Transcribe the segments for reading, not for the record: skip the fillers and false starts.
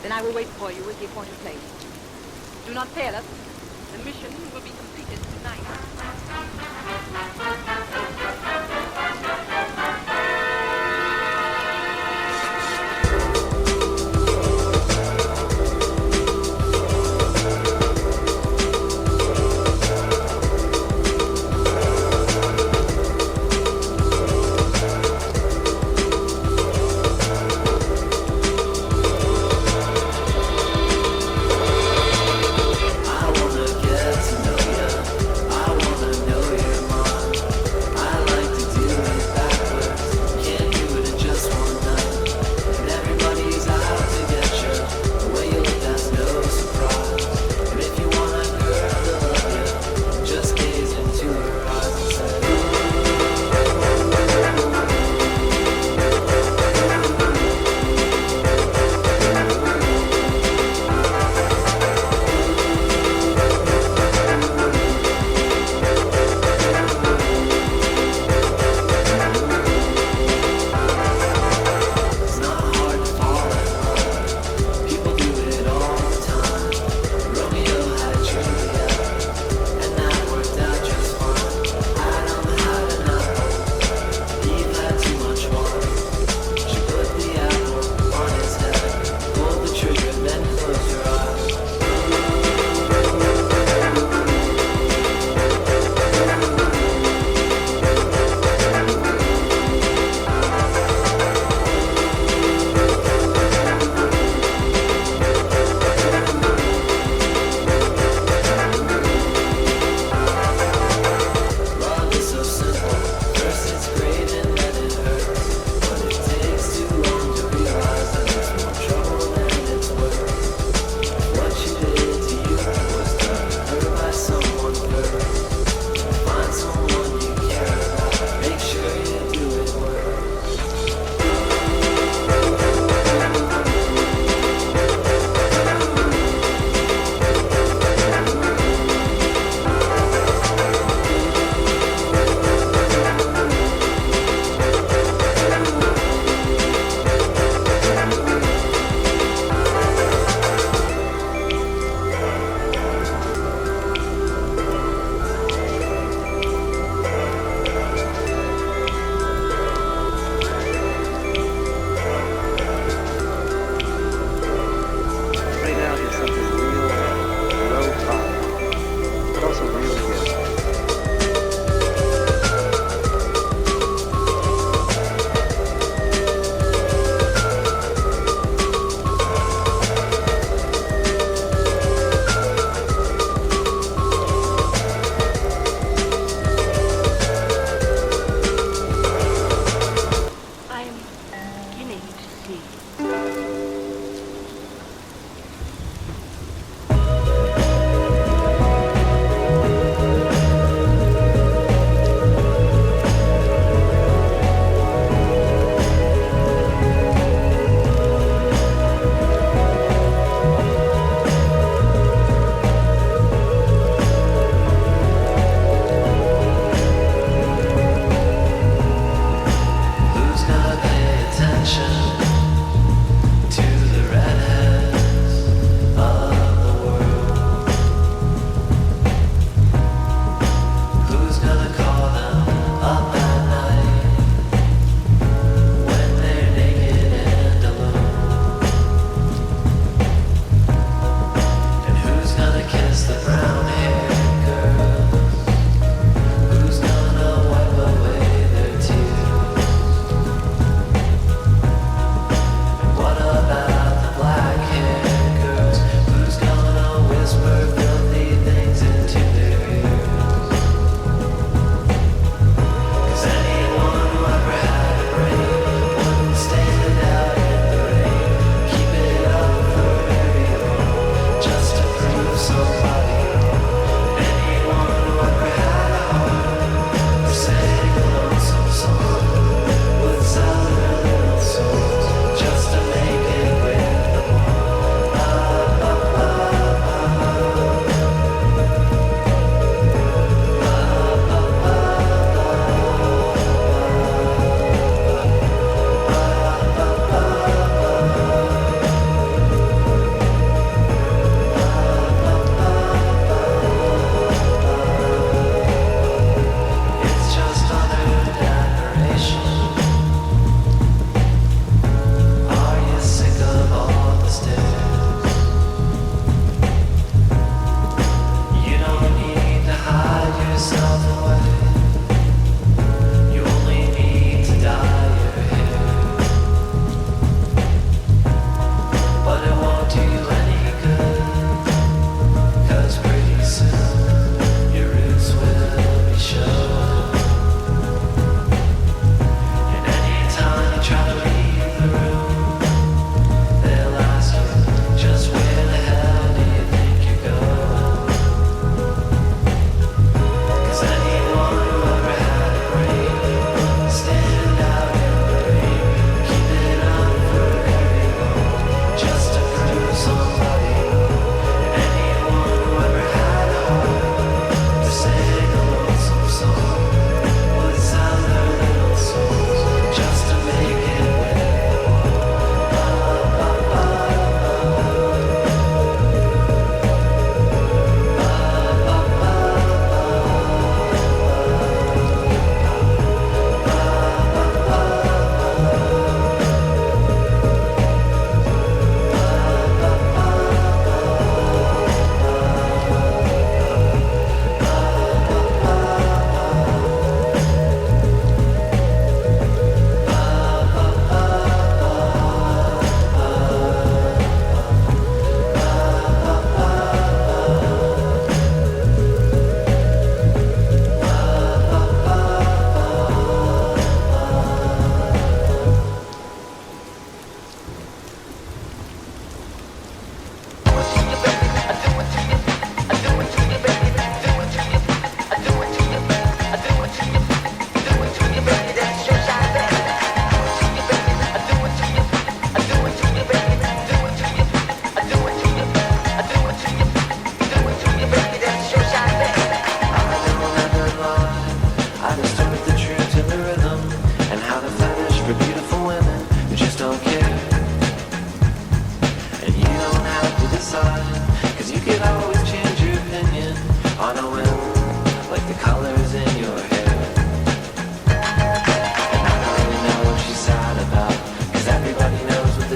Then I will wait for you at the appointed place. Do not fail us. The mission will be completed tonight.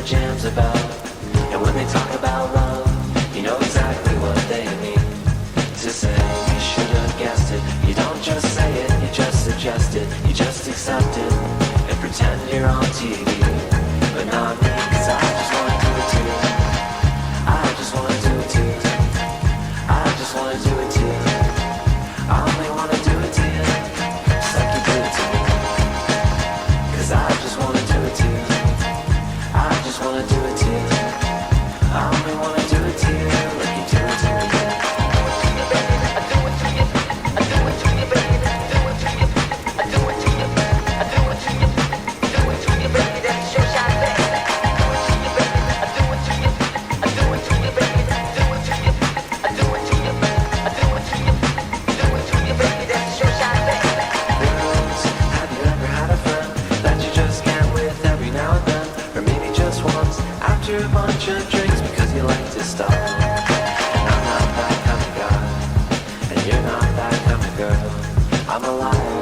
the jam's about. And when they talk about love, you know exactly what they mean. To say you should have guessed it. You don't just say it, you just suggest it. You just accept it and pretend you're on TV. But not me, 'cause I just wanna do it too. I just wanna do it too. I just wanna do it too. I only wanna do it to you, just like you do it to me. 'Cause I just wanna do it too. I just wanna do it too. I only wanna do it to you, like you do it to me. A bunch of drinks because you like to stop. And I'm not that kind of guy, and you're not that kind of girl. I'm a liar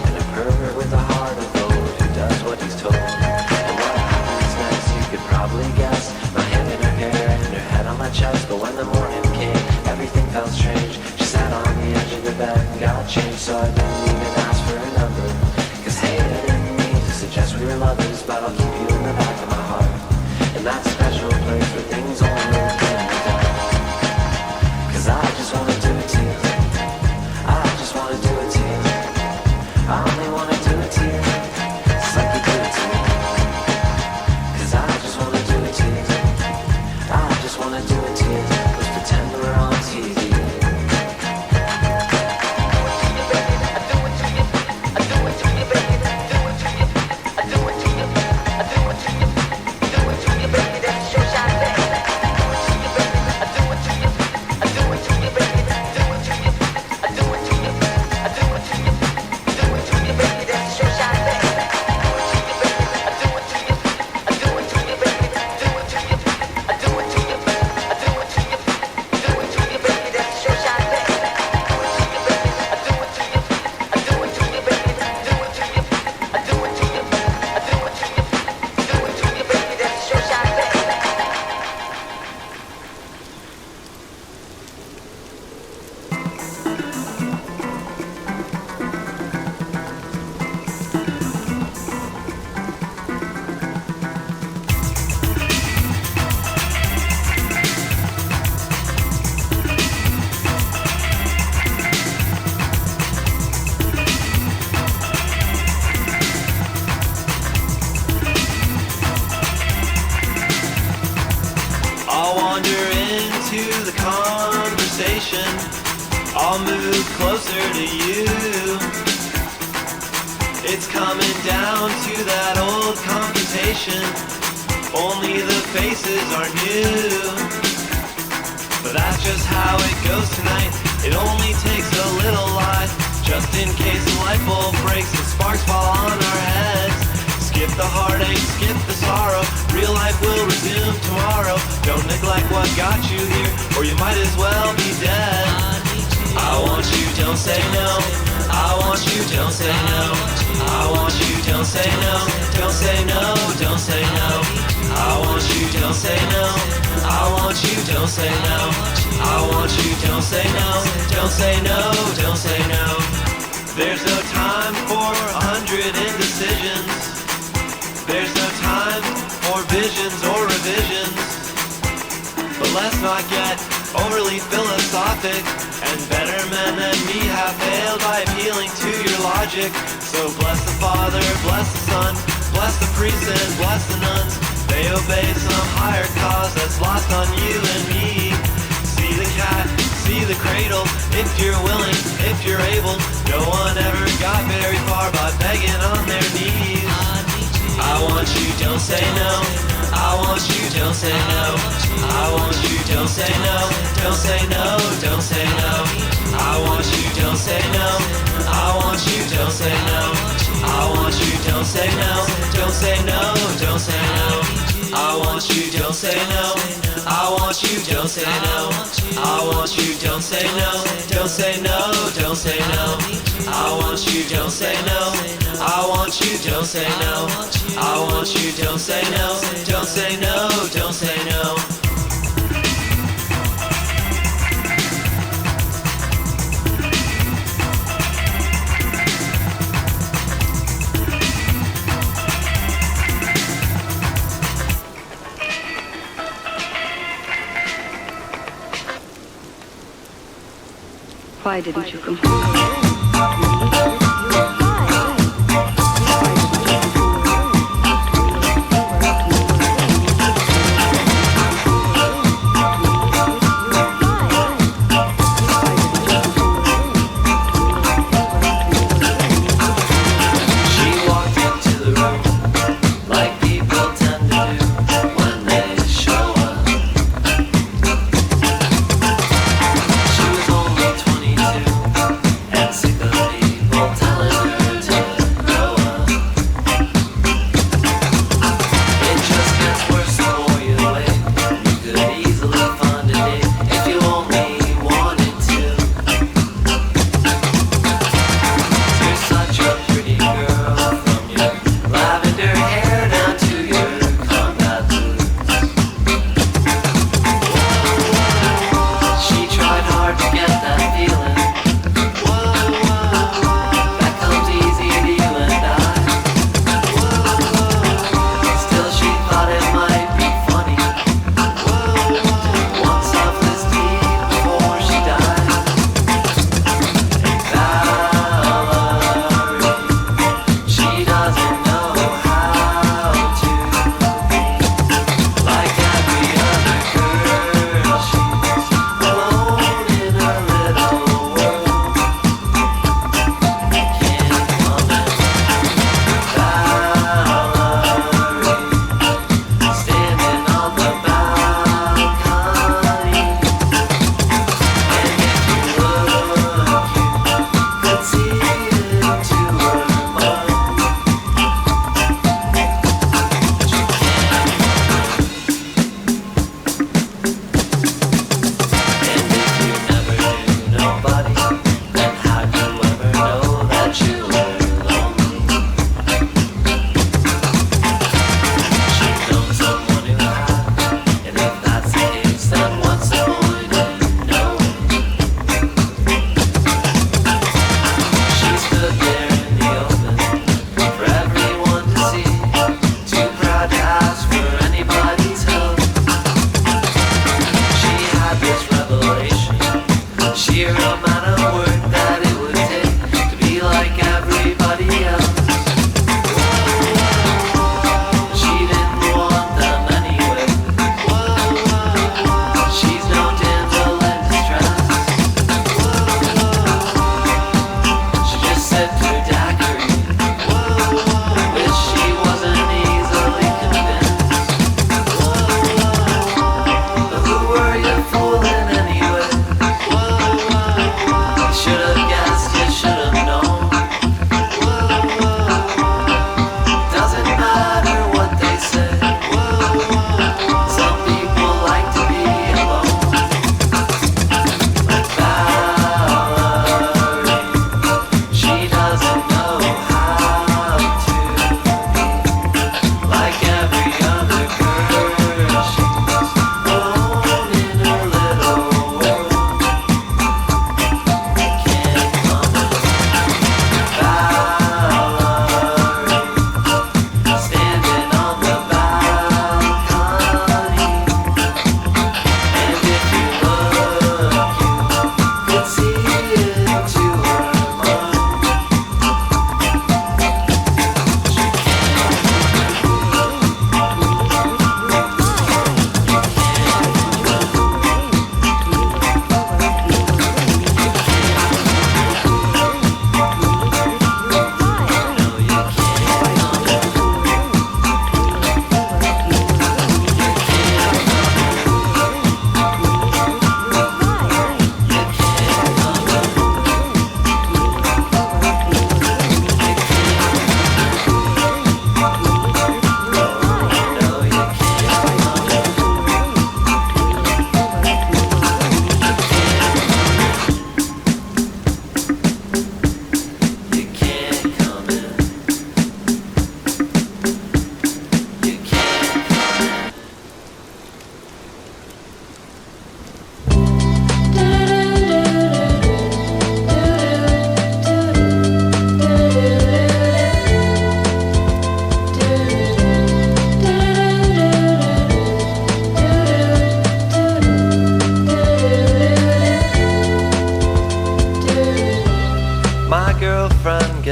and a pervert with a heart of gold who does what he's told. And what happens next you could probably guess. My hand in her hair and her head on my chest. But when the morning came, everything felt strange. She sat on the edge of the bed and got changed, so I didn't even ask for her number. 'Cause hey, I didn't mean to suggest we were lovers, but I'll keep you in the back of my heart. And that special place where things only can be done. 'Cause I just wanna do it to you. I just wanna do it to you. I only wanna do it to you, just like you do it to me. 'Cause I just wanna do it to you. I just wanna do it to you. Let's pretend we're on TV. I'll wander into the conversation. I'll move closer to you. It's coming down to that old computation. Only the faces are new. But that's just how it goes tonight. It only takes a little lie, just in case the light bulb breaks and sparks fall on our heads. Skip the heartache, skip the sorrow. Real life will resume tomorrow. Don't neglect what got you here, or you might as well be dead. I want you, don't say no. I want you, don't say no. I want you, don't say no. Don't say no, don't say no. I want you, don't say no. I want you, don't say no. I want you, don't say no. Don't say no, don't say no. There's no time for 100 indecisions. There's no time for visions or revisions. But let's not get overly philosophic. And better men than me have failed by appealing to your logic. So bless the Father, bless the Son, bless the priests and bless the nuns. They obey some higher cause that's lost on you and me. See the cat, see the cradle, if you're willing, if you're able. No one ever got very far by begging on their knees. I want you, don't say no. I want you, don't say no. I want you, don't say no. Don't say no, don't say no. I want you, don't say no. I want you, don't say no. I want you, don't say no. Don't say no, don't say no. I want you, don't say no. I want you, don't say no. I want you, don't say no. Don't say no, don't say no. I want you, don't say no. I want you, don't say no. I want you, don't say no, don't say no, don't say no. Why didn't you come home? She walked into the room like people tend to do when they show up. She was only 22 and sick of people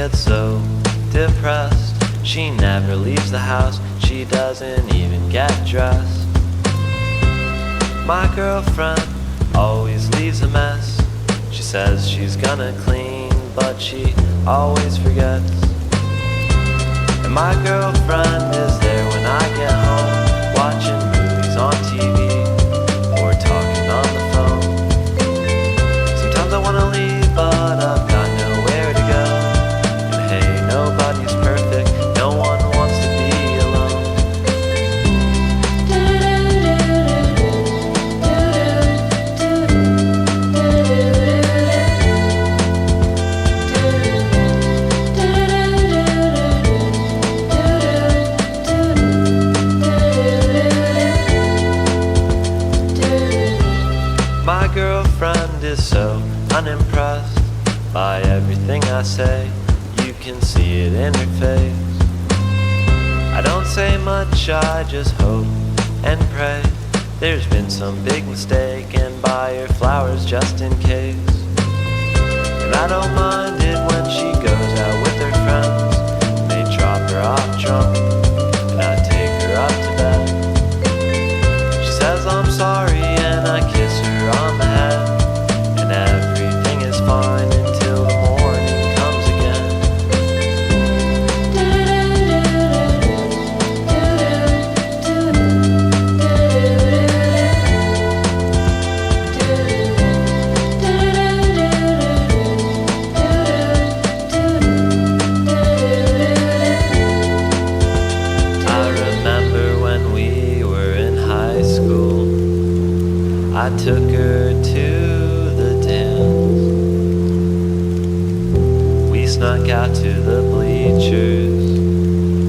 gets so depressed. She never leaves the house, she doesn't even get dressed. My girlfriend always leaves a mess. She says she's gonna clean, but she always forgets. And my girlfriend is there when I get home, watching movies on TV or talking on the phone. Sometimes I wanna leave, but I've got nowhere to go. And hey, nobody's perfect, no one wants to be alone. My girlfriend is so unimpressed by everything I say. You can see it in her face. I don't say much, I just hope and pray. There's been some big mistake, and buy her flowers just in case. And I don't mind it when she goes out with her friends. They drop her off drunk, and I take her up to bed. She says I'm sorry, and I kiss her on the head. And everything is fine until the morning comes again. I remember when we were in high school, I took her to the dance. We snuck out to the bleachers,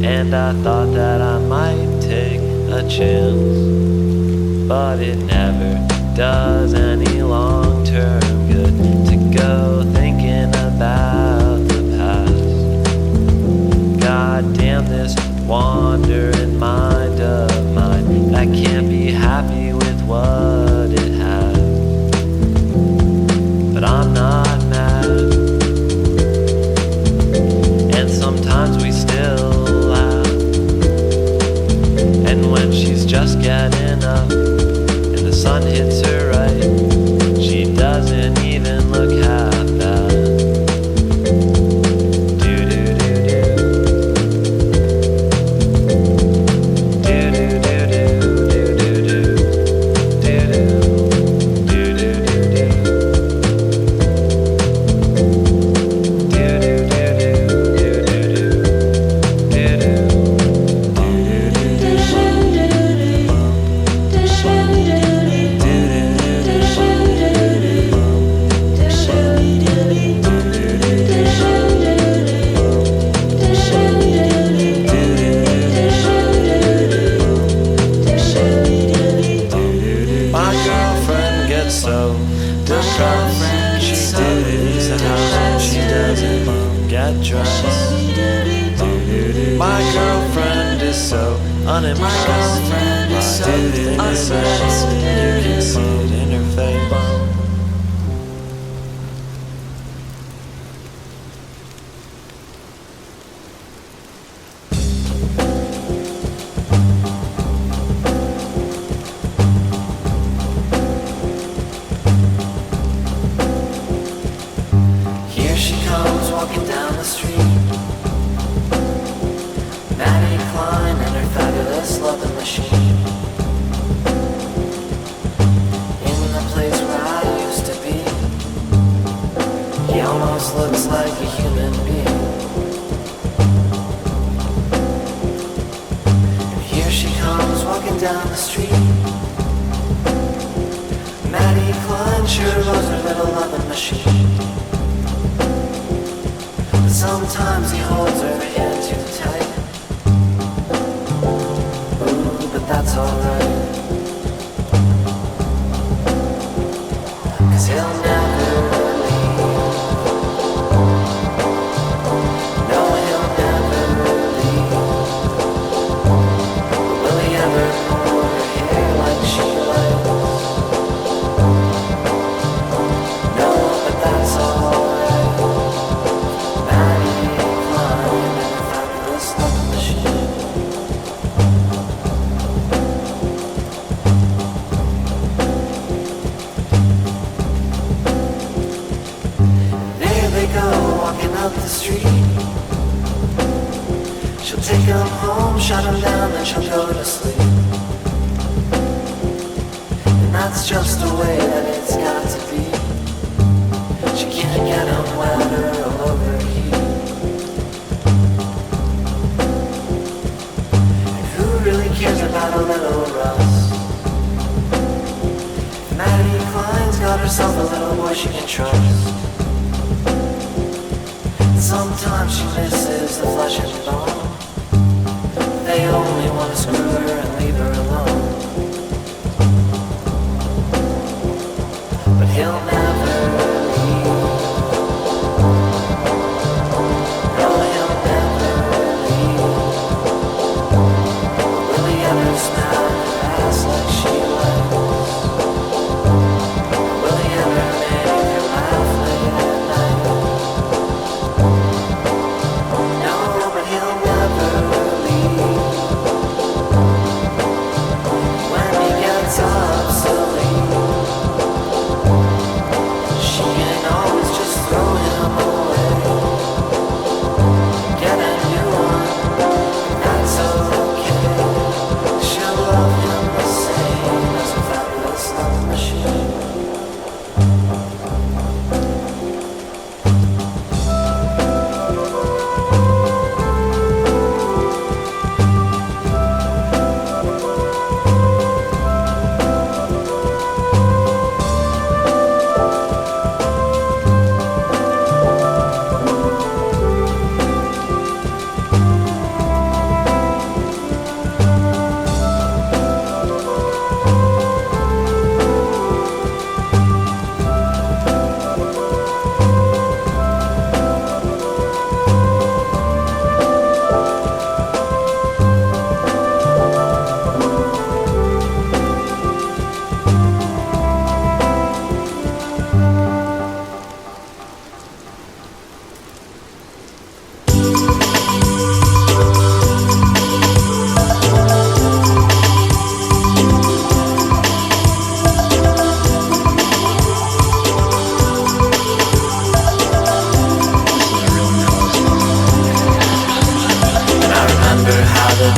and I thought that I might take a chance. But it never does any long-term good to go thinking about the past. God damn this wandering mind of mine that can't be happy with what it has. But I'm not mad, and sometimes we still laugh. And when she's just getting up and the sun hits her right, she doesn't even look half bad. My girlfriend is so unimpressed by everything I say. You can see it in her face. Here she comes walking down the street. And her fabulous loving machine. In the place where I used to be, he almost looks like a human being. And here she comes walking down the street. Maddie Klein sure loves her little loving machine. But sometimes he holds her hand too tight. But that's alright, 'cause he'll never leave. No, he'll never leave. Will he ever pull her hair like she likes? No, but that's alright. Maddie she'll go to sleep. And that's just the way that it's got to be. She can't get them wetter or overheat. And who really cares about a little rust? If Maddie Klein's got herself a little boy she can trust. And sometimes she misses the flesh and bone. They only want to screw her and leave her alone. But he'll never leave. No, he'll never leave. Will he ever smell her ass like she likes? Will he ever make her laugh late at night? No, but he'll never leave. When he gets up silly, she can always just throw him away. Get a new one, that's okay. She'll love him the same as a fabulous love machine.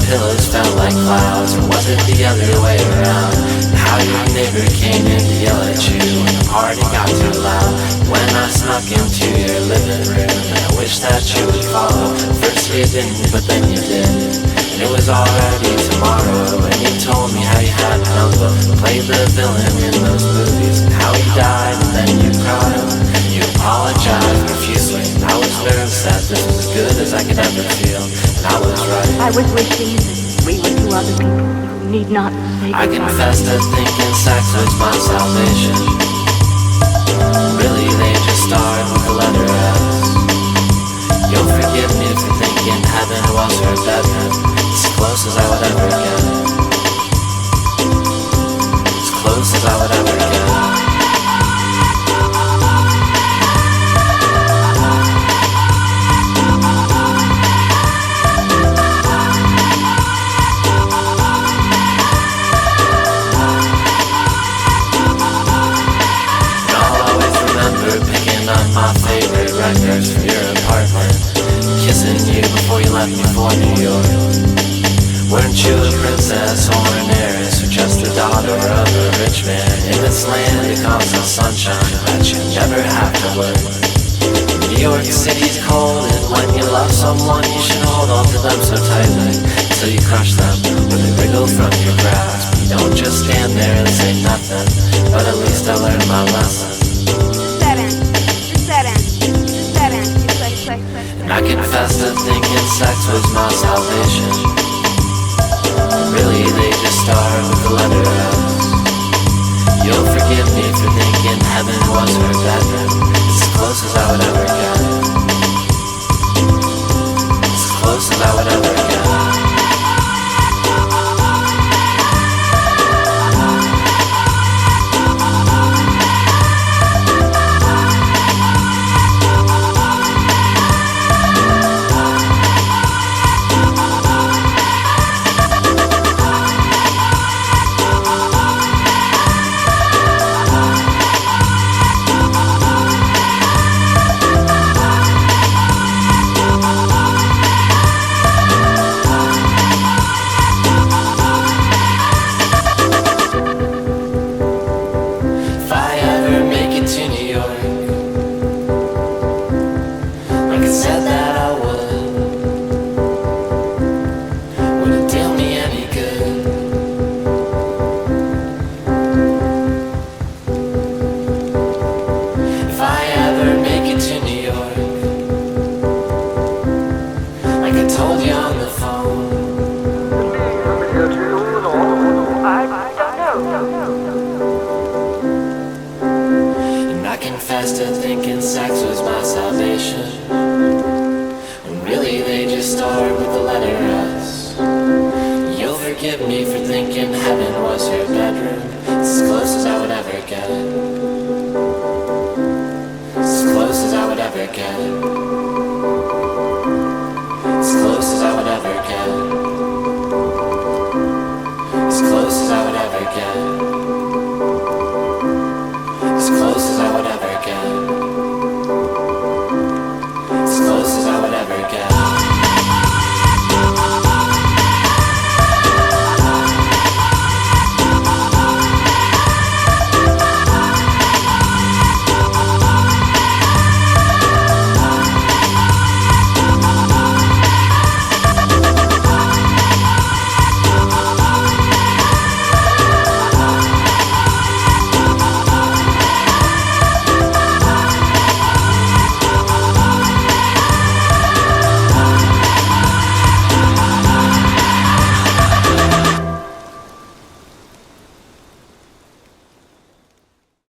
Pillows felt like clouds, or was it the other way around? And how your neighbor came in to yell at you when the party got too loud. When I snuck into your living room, and I wish that you would follow. First you didn't, but then you did. And it was already tomorrow, and you told me how you had an uncle who played the villain in those movies, and how he died, and then you cried. You apologized profusely, and I was nervous that this was as good as I could ever feel. And I was right. I was wishing that we were two other people. You need not say I goodbye. confess to thinking sex was my salvation. Really, they just started with the letter S. You'll forgive me for thinking heaven was her bedroom. As close as I would ever get. As close as I would ever get. My favorite records from your apartment, kissing you before you left me for New York. Weren't you a princess or an heiress, or just the daughter of a rich man in this land of constant sunshine that you never have to work? New York City's cold, and when you love someone you should hold on to them so tightly till you crush them when they wriggle from your grasp. You don't just stand there and say nothing, but at least I learned my lesson. And I confess to thinking sex was my salvation. Really, they just start with the letter S. You'll forgive me for thinking heaven was her bedroom. It's as close as I would ever get. It's as close as I would ever get. possessed and thinking sex was my salvation, when really they just start with the letter S. You'll forgive me for thinking heaven was your bedroom. It's as close as I would ever get. It's as close as I would ever get. As close as I would ever get. As close as I would ever get. As close